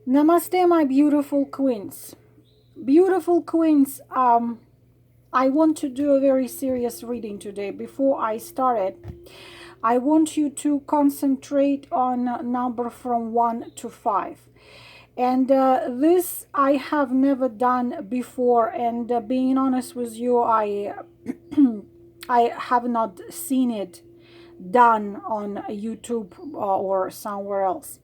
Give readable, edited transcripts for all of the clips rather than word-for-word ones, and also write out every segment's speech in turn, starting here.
Namaste, my beautiful queens. Beautiful queens, I want to do a very serious reading today. Before I start it, I want you to concentrate on a number from 1 to 5. And this I have never done before. And being honest with you, I have not seen it done on YouTube or somewhere else.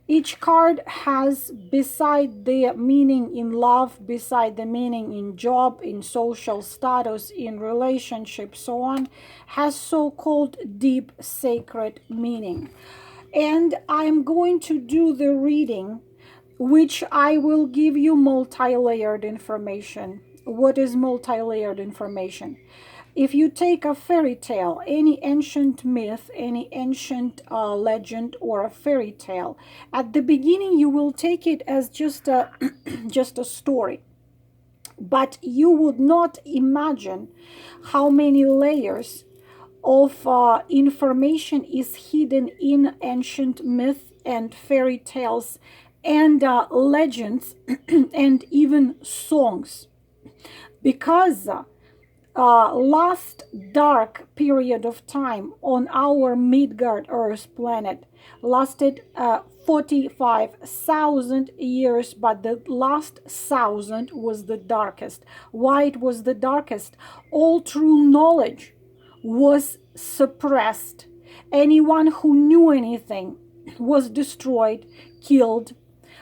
Each card has, beside the meaning in love, beside the meaning in job, in social status, in relationship, so on, has so-called deep sacred meaning. And I'm going to do the reading, which I will give you multi-layered information. What is multi-layered information? If you take a fairy tale, any ancient myth, any ancient legend or a fairy tale, at the beginning you will take it as just a just a story, but you would not imagine how many layers of information is hidden in ancient myth and fairy tales and legends and even songs, because last dark period of time on our Midgard Earth planet lasted 45,000 years, but the last 1,000 was the darkest. Why it was the darkest? All true knowledge was suppressed. Anyone who knew anything was destroyed, killed.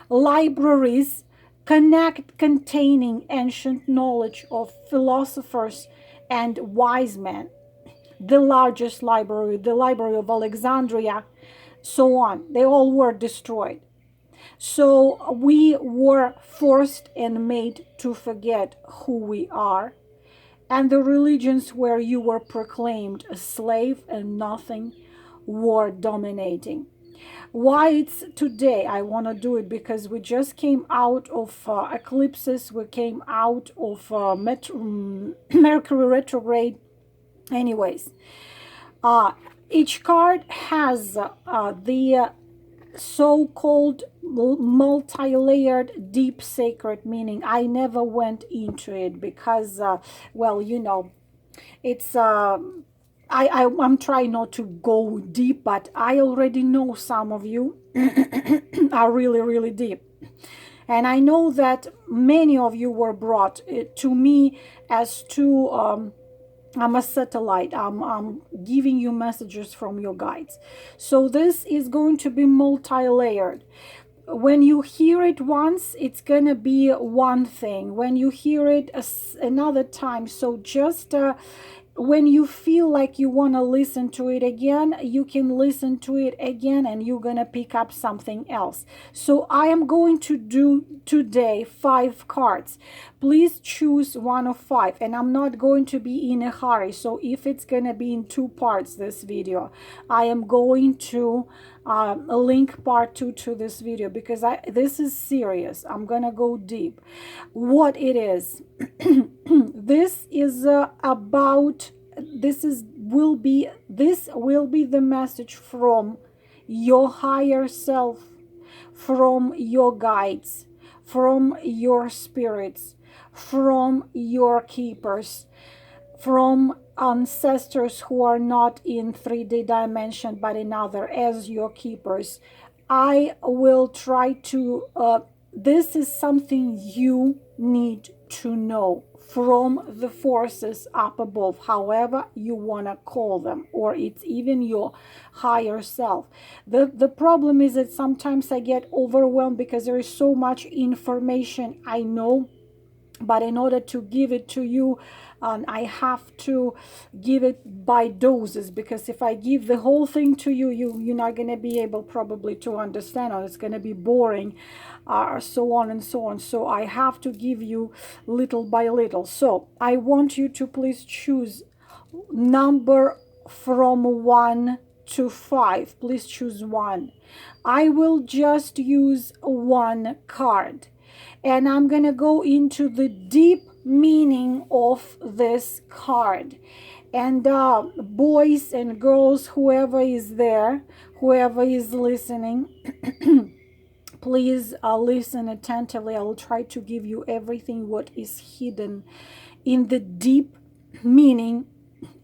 Libraries containing ancient knowledge of philosophers and wise men, the largest library, the Library of Alexandria, so on, they all were destroyed. So we were forced and made to forget who we are, and the religions where you were proclaimed a slave and nothing were dominating. Why it's today I want to do it? Because we just came out of eclipses, we came out of Mercury retrograde. Anyways, each card has the so-called multi-layered deep sacred meaning. I never went into it because well, you know, it's I'm trying not to go deep, but I already know some of you are really, really deep. And I know that many of you were brought to me as to, I'm a satellite. I'm giving you messages from your guides. So this is going to be multi-layered. When you hear it once, it's gonna be one thing. When you hear it another time, so just when you feel like you want to listen to it again, you can listen to it again and you're going to pick up something else. So I am going to do today 5 cards. Please choose one of 5, and I'm not going to be in a hurry. So if it's going to be in 2 parts, this video, I am going to link part 2 to this video, because this is serious. I'm going to go deep. What it is, this is about, this will be the message from your higher self, from your guides, from your spirits, from your keepers, from ancestors who are not in 3D dimension but in other, as your keepers. I will try to this is something you need to know from the forces up above, however you want to call them, or it's even your higher self. The problem is that sometimes I get overwhelmed because there is so much information I know, but in order to give it to you, I have to give it by doses, because if I give the whole thing to you, you're not going to be able probably to understand, or it's going to be boring, so on and so on. So I have to give you little by little. So I want you to please choose number from 1 to 5. Please choose 1. I will just use 1 card, and I'm going to go into the deep meaning of this card. And boys and girls, whoever is there, whoever is listening, Please listen attentively. I will try to give you everything what is hidden in the deep meaning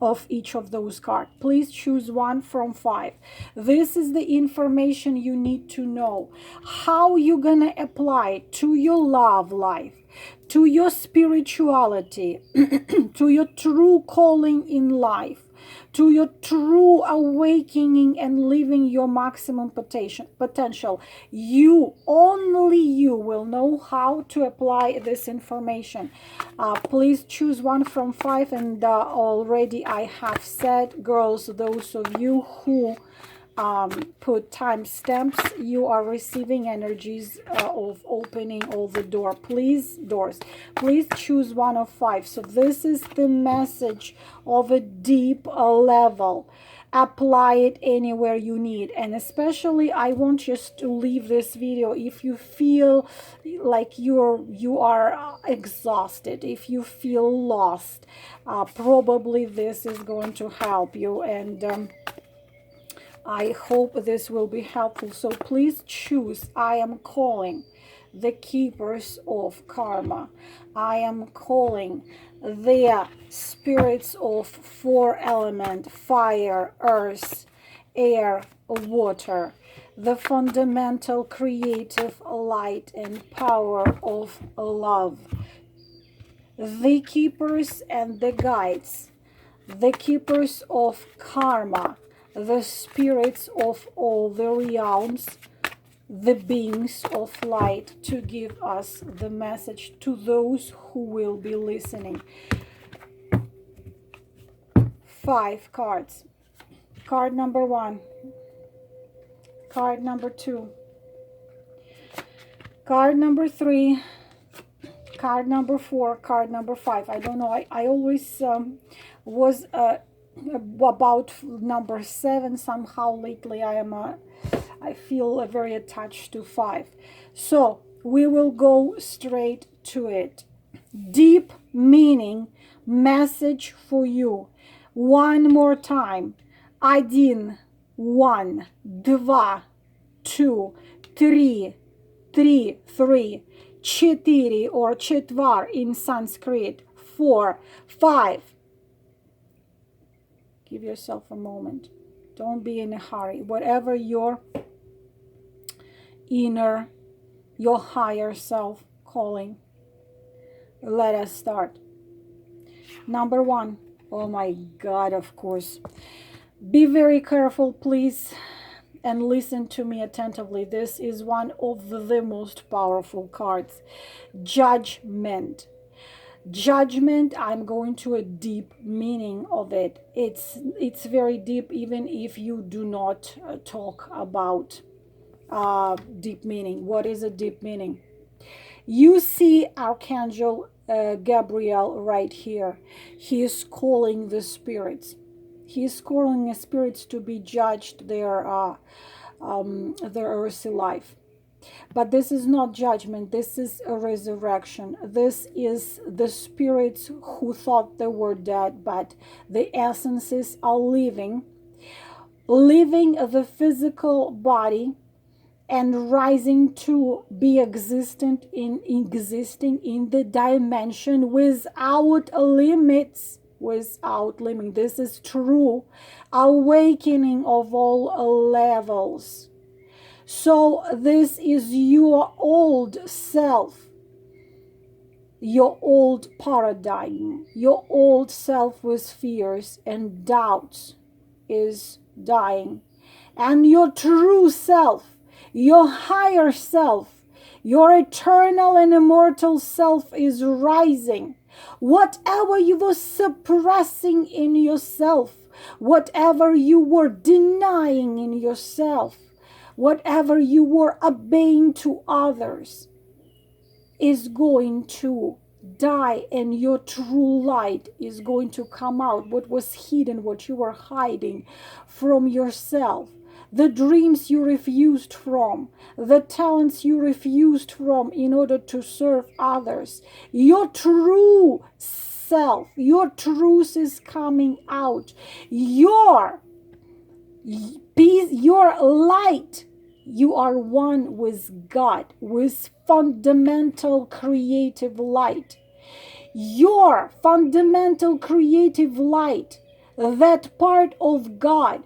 of each of those cards. Please choose one from 5. This is the information you need to know. How you gonna apply it to your love life, to your spirituality, to your true calling in life, to your true awakening and living your maximum potential. You, only you, will know how to apply this information. Please choose one from 5, and already I have said, girls, those of you who put timestamps, you are receiving energies of opening all the doors. Please choose one of 5. So this is the message of a deep level. Apply it anywhere you need, and especially I want just to leave this video if you feel like you are exhausted, if you feel lost. Probably this is going to help you, and I hope this will be helpful. So please choose. I am calling the keepers of karma. I am calling the spirits of 4 element: fire, earth, air, water, the fundamental creative light and power of love, the keepers and the guides, the keepers of karma, the spirits of all the realms, the beings of light, to give us the message to those who will be listening. 5 cards. Card number 1. Card number 2. Card number 3. Card number 4. Card number 5. I don't know. I always was about number 7 somehow. Lately I feel very attached to 5. So we will go straight to it. Deep meaning message for you. One more time. 1, 1, 2, 2, 3, 3, 3, 4 or четвар in Sanskrit, 4, 5. Give yourself a moment. Don't be in a hurry. Whatever your inner, your higher self calling. Let us start. Number 1. Oh my God, of course. Be very careful, please, and listen to me attentively. This is one of the most powerful cards. Judgment. Judgment, I'm going to a deep meaning of it. It's very deep, even if you do not talk about deep meaning. What is a deep meaning? You see Archangel Gabriel right here. He is calling the spirits. He is calling the spirits to be judged their earthly life. But this is not judgment. This is a resurrection. This is the spirits who thought they were dead, but the essences are leaving the physical body and rising to be existing in the dimension without limits. Without limit. This is true awakening of all levels. So this is your old self, your old paradigm, your old self with fears and doubts is dying, and your true self, your higher self, your eternal and immortal self is rising. Whatever you were suppressing in yourself, whatever you were denying in yourself, whatever you were obeying to others is going to die, and your true light is going to come out. What was hidden, what you were hiding from yourself, the dreams you refused from, the talents you refused from in order to serve others, your true self, your truth is coming out. Your peace, your light, You are one with God, with fundamental creative light. Your fundamental creative light, that part of God,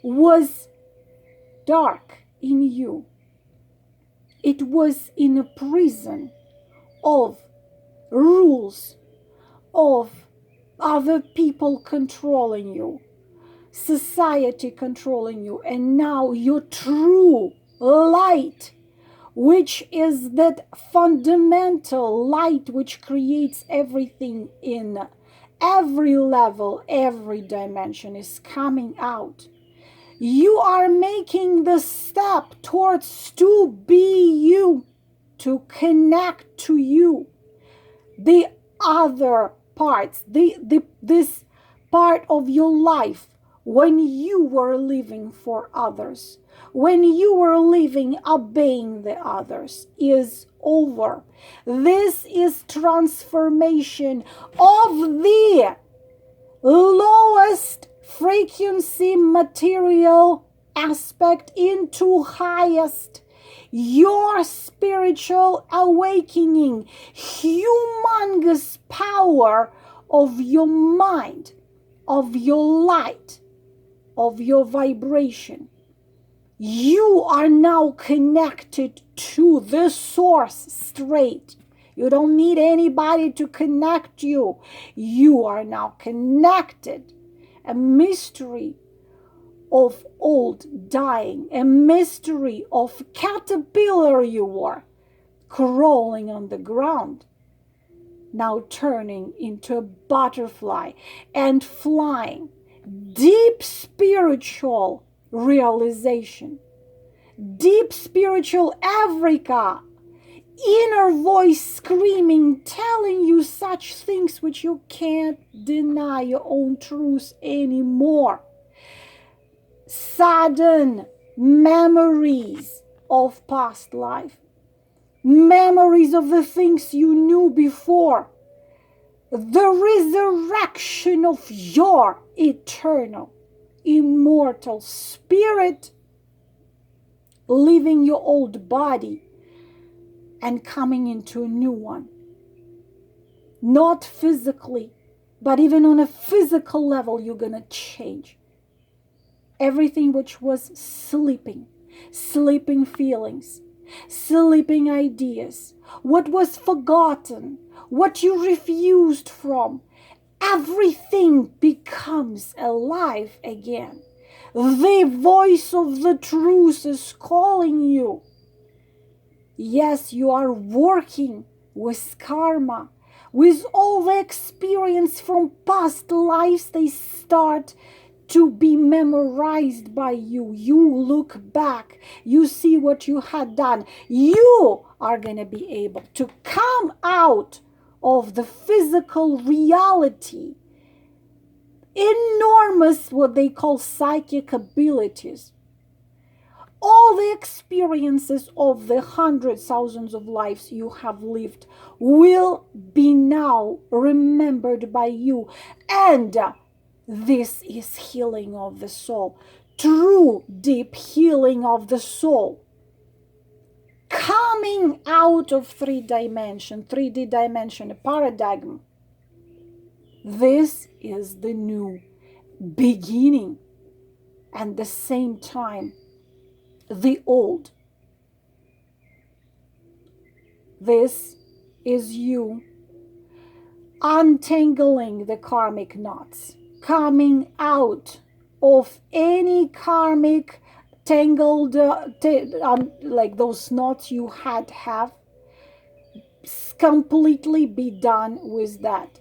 was dark in you. It was in a prison of rules, of other people controlling you, society controlling you, and now your true light, which is that fundamental light which creates everything in every level, every dimension, is coming out. You are making the step towards to be you, to connect to you. The other parts, this part of your life when you were living for others, when you were living obeying the others, is over. This is transformation of the lowest frequency material aspect into highest. Your spiritual awakening, humongous power of your mind, of your light, of your vibration. You are now connected to the source straight. You don't need anybody to connect you. You are now connected. A mystery of old dying, a mystery of caterpillar you were, crawling on the ground, now turning into a butterfly and flying. Deep spiritual realization, deep spiritual Africa, inner voice screaming, telling you such things which you can't deny your own truth anymore. Sudden memories of past life, memories of the things you knew before, the resurrection of your eternal, immortal spirit, leaving your old body and coming into a new one. Not physically, but even on a physical level, you're going to change. Everything which was sleeping feelings, sleeping ideas, what was forgotten, what you refused from, everything becomes alive again. The voice of the truth is calling you. Yes, you are working with karma, with all the experience from past lives. They start to be memorized by you. You look back, you see what you had done. You are going to be able to come out of the physical reality. Enormous, what they call psychic abilities. All the experiences of the hundreds, thousands of lives you have lived will be now remembered by you. And this is healing of the soul. True deep healing of the soul. Coming out of 3D dimension paradigm. This is the new beginning. And the same time, the old. This is you untangling the karmic knots, coming out of any karmic tangled, like those knots you have, completely be done with that.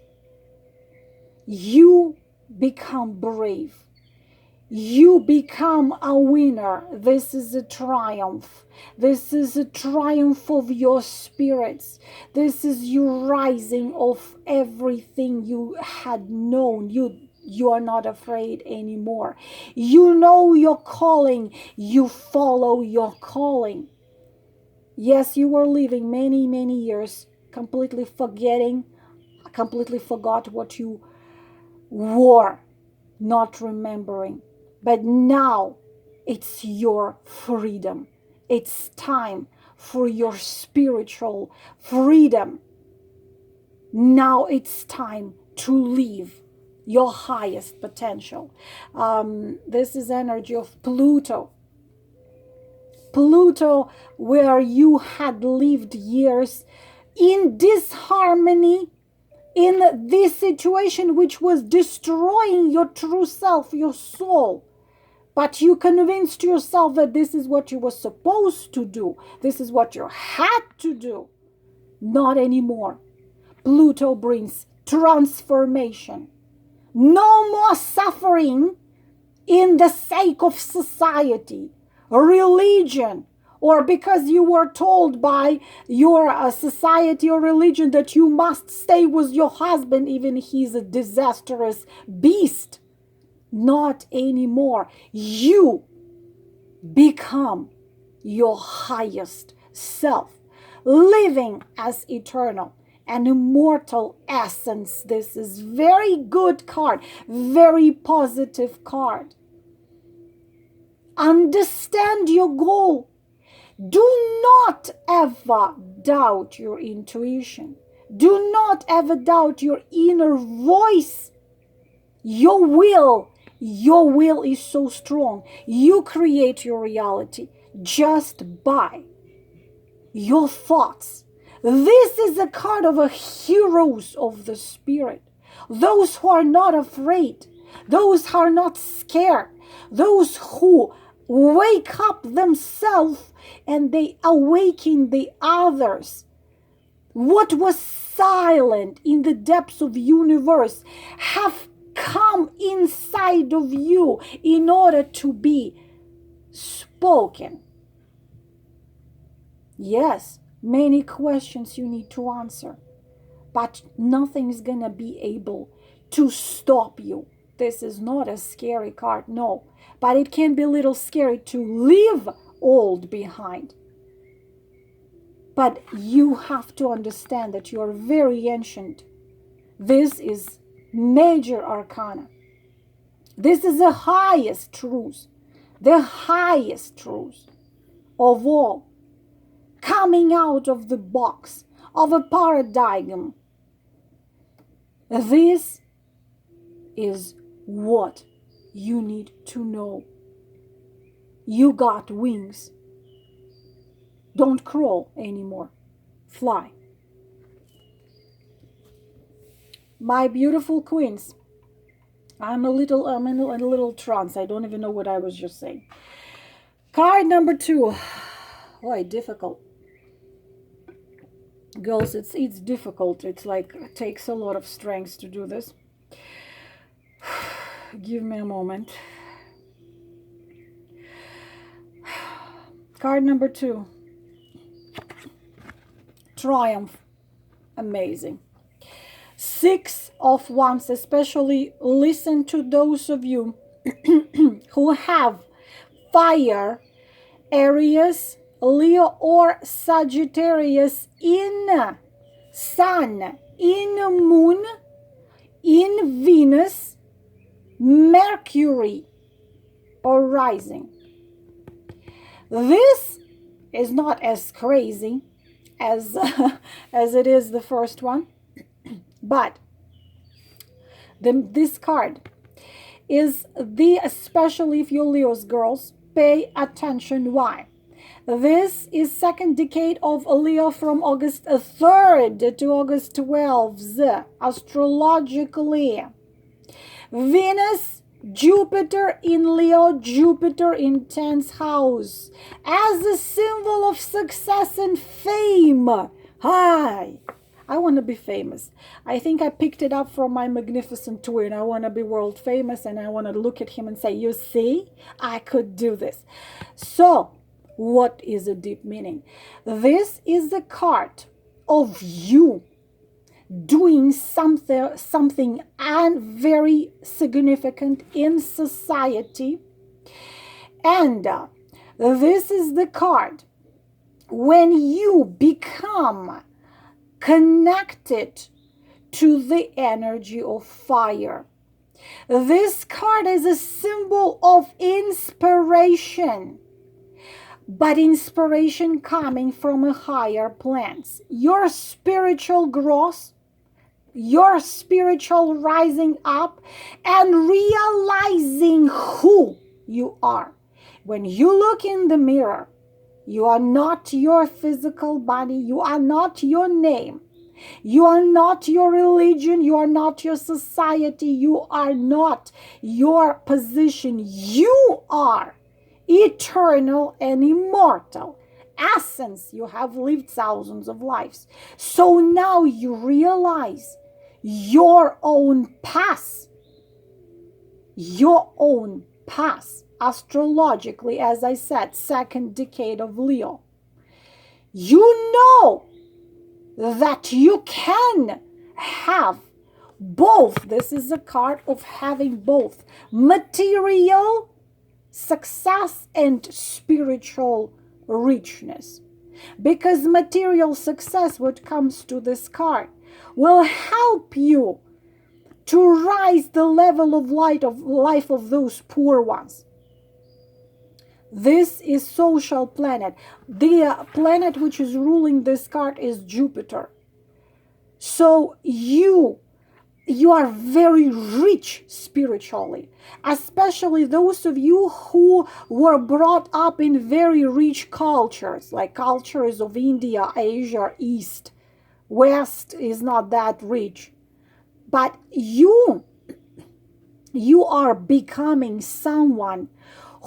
You become brave. You become a winner. This is a triumph. This is a triumph of your spirits. This is you rising of everything you had known. You are not afraid anymore. You know your calling. You follow your calling. Yes, you were living many, many years completely forgot what you were, not remembering. But now it's your freedom. It's time for your spiritual freedom. Now it's time to live your highest potential. This is energy of Pluto. Pluto, where you had lived years in disharmony, in this situation which was destroying your true self, your soul. But you convinced yourself that this is what you were supposed to do. This is what you had to do. Not anymore. Pluto brings transformation. No more suffering in the sake of society, religion, or because you were told by your society or religion that you must stay with your husband even if he's a disastrous beast. Not anymore. You become your highest self, living as eternal, an immortal essence. This is very good card, very positive card. Understand your goal. Do not ever doubt your intuition. Do not ever doubt your inner voice. Your will is so strong. You create your reality just by your thoughts. This is a card of a heroes of the spirit. Those who are not afraid. Those who are not scared. Those who wake up themselves and they awaken the others. What was silent in the depths of the universe have come inside of you in order to be spoken. Yes, many questions you need to answer, but nothing is gonna be able to stop you. This is not a scary card, no, but it can be a little scary to leave old behind. But you have to understand that you are very ancient. This is major arcana. This is the highest truth of all, coming out of the box of a paradigm. This is what you need to know. You got wings. Don't crawl anymore. Fly. My beautiful queens, I'm in a little trance. I don't even know what I was just saying. Card number 2. Boy, difficult. Girls, it's difficult. It's like it takes a lot of strength to do this. Give me a moment. Card number 2. Triumph. Amazing. 6 of Wands, especially listen to those of you who have fire, Aries, Leo, or Sagittarius in Sun, in Moon, in Venus, Mercury, or rising. This is not as crazy as it is the first one, but this card is especially if you're Leo's girls, pay attention. Why? This is second decade of Leo from August 3rd to August 12th, astrologically. Venus, Jupiter in Leo, Jupiter in 10th house, as a symbol of success and fame. Hi, I want to be famous. I think I picked it up from my magnificent twin. I want to be world famous, and I want to look at him and say, you see, I could do this. So, what is a deep meaning? This is the card of you doing something and very significant in society. And this is the card when you become connected to the energy of fire. This card is a symbol of inspiration. but inspiration coming from a higher plans. Your spiritual growth, your spiritual rising up, and realizing who you are. When you look in the mirror, you are not your physical body, you are not your name, you are not your religion, you are not your society, you are not your position. You are eternal and immortal essence. You have lived thousands of lives. So now you realize your own path, astrologically, as I said, second decade of Leo. You know that you can have both. This is a card of having both material success and spiritual richness. Because material success, what comes to this card, will help you to rise the level of life of those poor ones. This is social planet. The planet which is ruling this card is Jupiter. So you are very rich spiritually, especially those of you who were brought up in very rich cultures, like cultures of India, Asia, East. West is not that rich. But you are becoming someone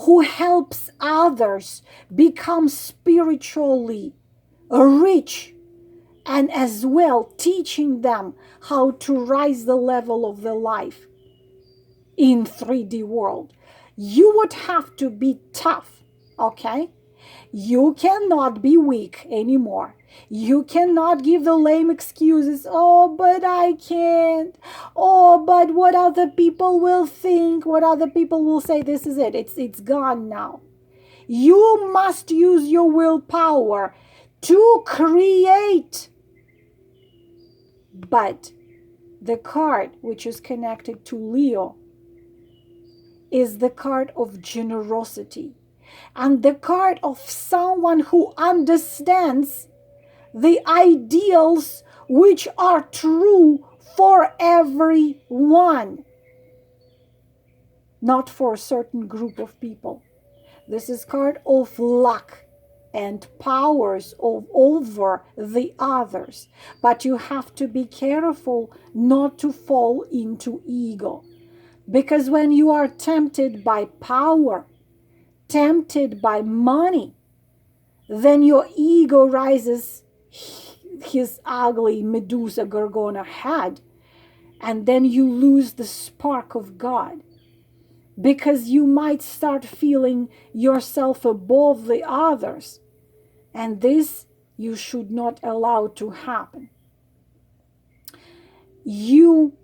who helps others become spiritually rich, and as well teaching them how to rise the level of their life in 3D world. You would have to be tough, okay? You cannot be weak anymore. You cannot give the lame excuses. Oh, but I can't. Oh, but what other people will think, what other people will say. This is it. It's gone now. You must use your willpower to create. But the card which is connected to Leo is the card of generosity, and the card of someone who understands the ideals which are true for everyone, not for a certain group of people. This is card of luck and powers over the others. But you have to be careful not to fall into ego. Because when you are tempted by power, tempted by money, then your ego rises his ugly Medusa Gorgona head, and then you lose the spark of God. Because you might start feeling yourself above the others. And this you should not allow to happen. You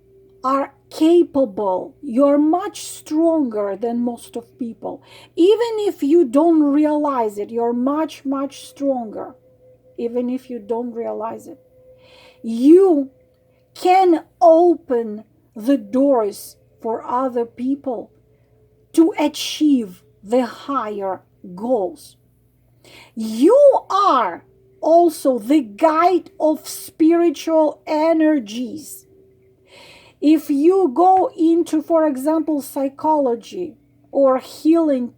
are capable. You're much stronger than most of people. Even if you don't realize it, you're much, much stronger. Even if you don't realize it. You can open the doors for other people to achieve the higher goals. You are also the guide of spiritual energies. If you go into, for example, psychology or healing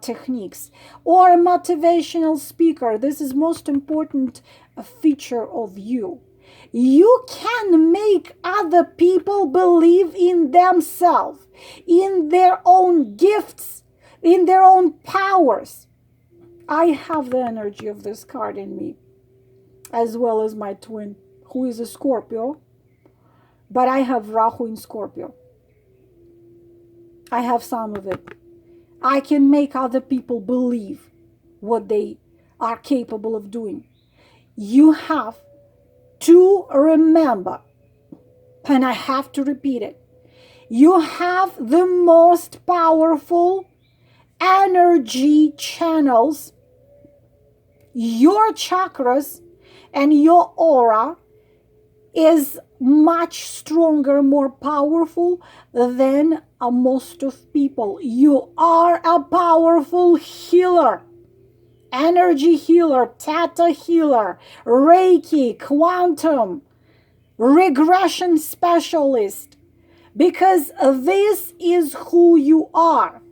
techniques or a motivational speaker, this is most important feature of you. You can make other people believe in themselves, in their own gifts, in their own powers. I have the energy of this card in me, as well as my twin, who is a Scorpio, but I have Rahu in Scorpio. I have some of it. I can make other people believe what they are capable of doing. You have to remember, and I have to repeat it, you have the most powerful energy channels. Your chakras and your aura is much stronger, more powerful than most of people. You are a powerful healer. energy healer, theta healer, Reiki, quantum, regression specialist, because this is who you are.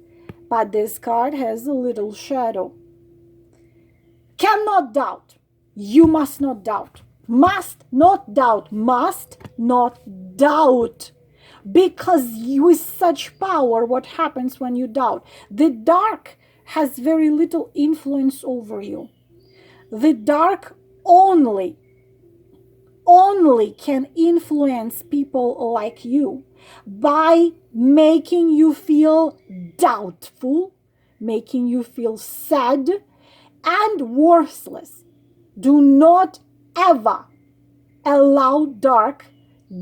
But this card has a little shadow. Cannot doubt. You must not doubt. Must not doubt. Must not doubt. Because with such power, what happens when you doubt? The dark has very little influence over you. The dark only can influence people like you by making you feel doubtful, making you feel sad and worthless. Do not ever allow dark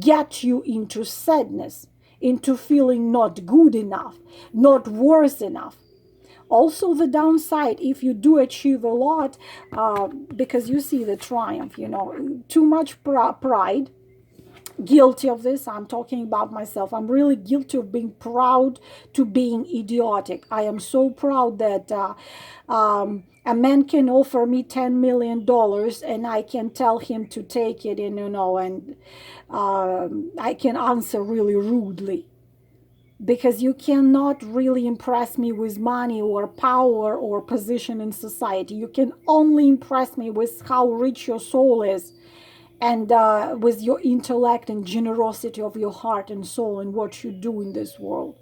get you into sadness, into feeling not good enough, not worth enough. Also, the downside, if you do achieve a lot, because you see the triumph, you know, too much pride, guilty of this. I'm talking about myself. I'm really guilty of being proud to being idiotic. I am so proud that a man can offer me $10 million and I can tell him to take it, and you know, and I can answer really rudely. Because you cannot really impress me with money or power or position in society. You can only impress me with how rich your soul is, and with your intellect and generosity of your heart and soul and what you do in this world.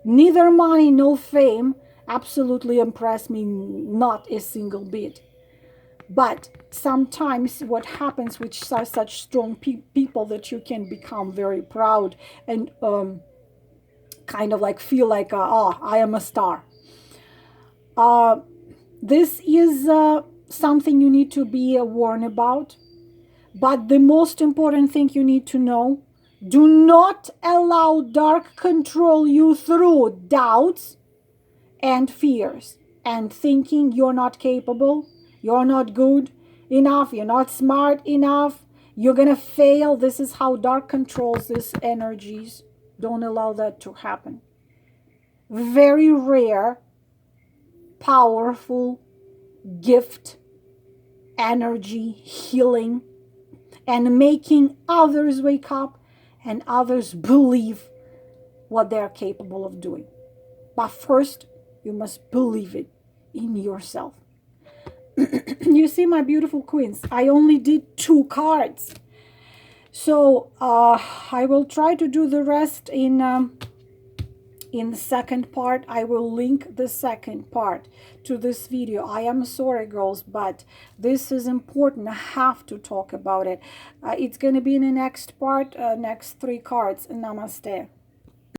Neither money nor fame absolutely impress me, not a single bit. But sometimes what happens with such strong people, that you can become very proud and kind of like feel like, oh, I am a star. This is something you need to be warned about. But the most important thing you need to know, do not allow dark control you through doubts and fears and thinking you're not capable, you're not good enough, you're not smart enough, you're gonna fail. This is how dark controls these energies. Don't allow that to happen. Very rare, powerful gift, energy, healing, and making others wake up and others believe what they're capable of doing. But first, you must believe it in yourself. You see, my beautiful queens, I only did 2 cards. So I will try to do the rest in the second part. I will link the second part to this video. I am sorry, girls, but this is important. I have to talk about it. It's going to be in the next part, next 3 cards. Namaste.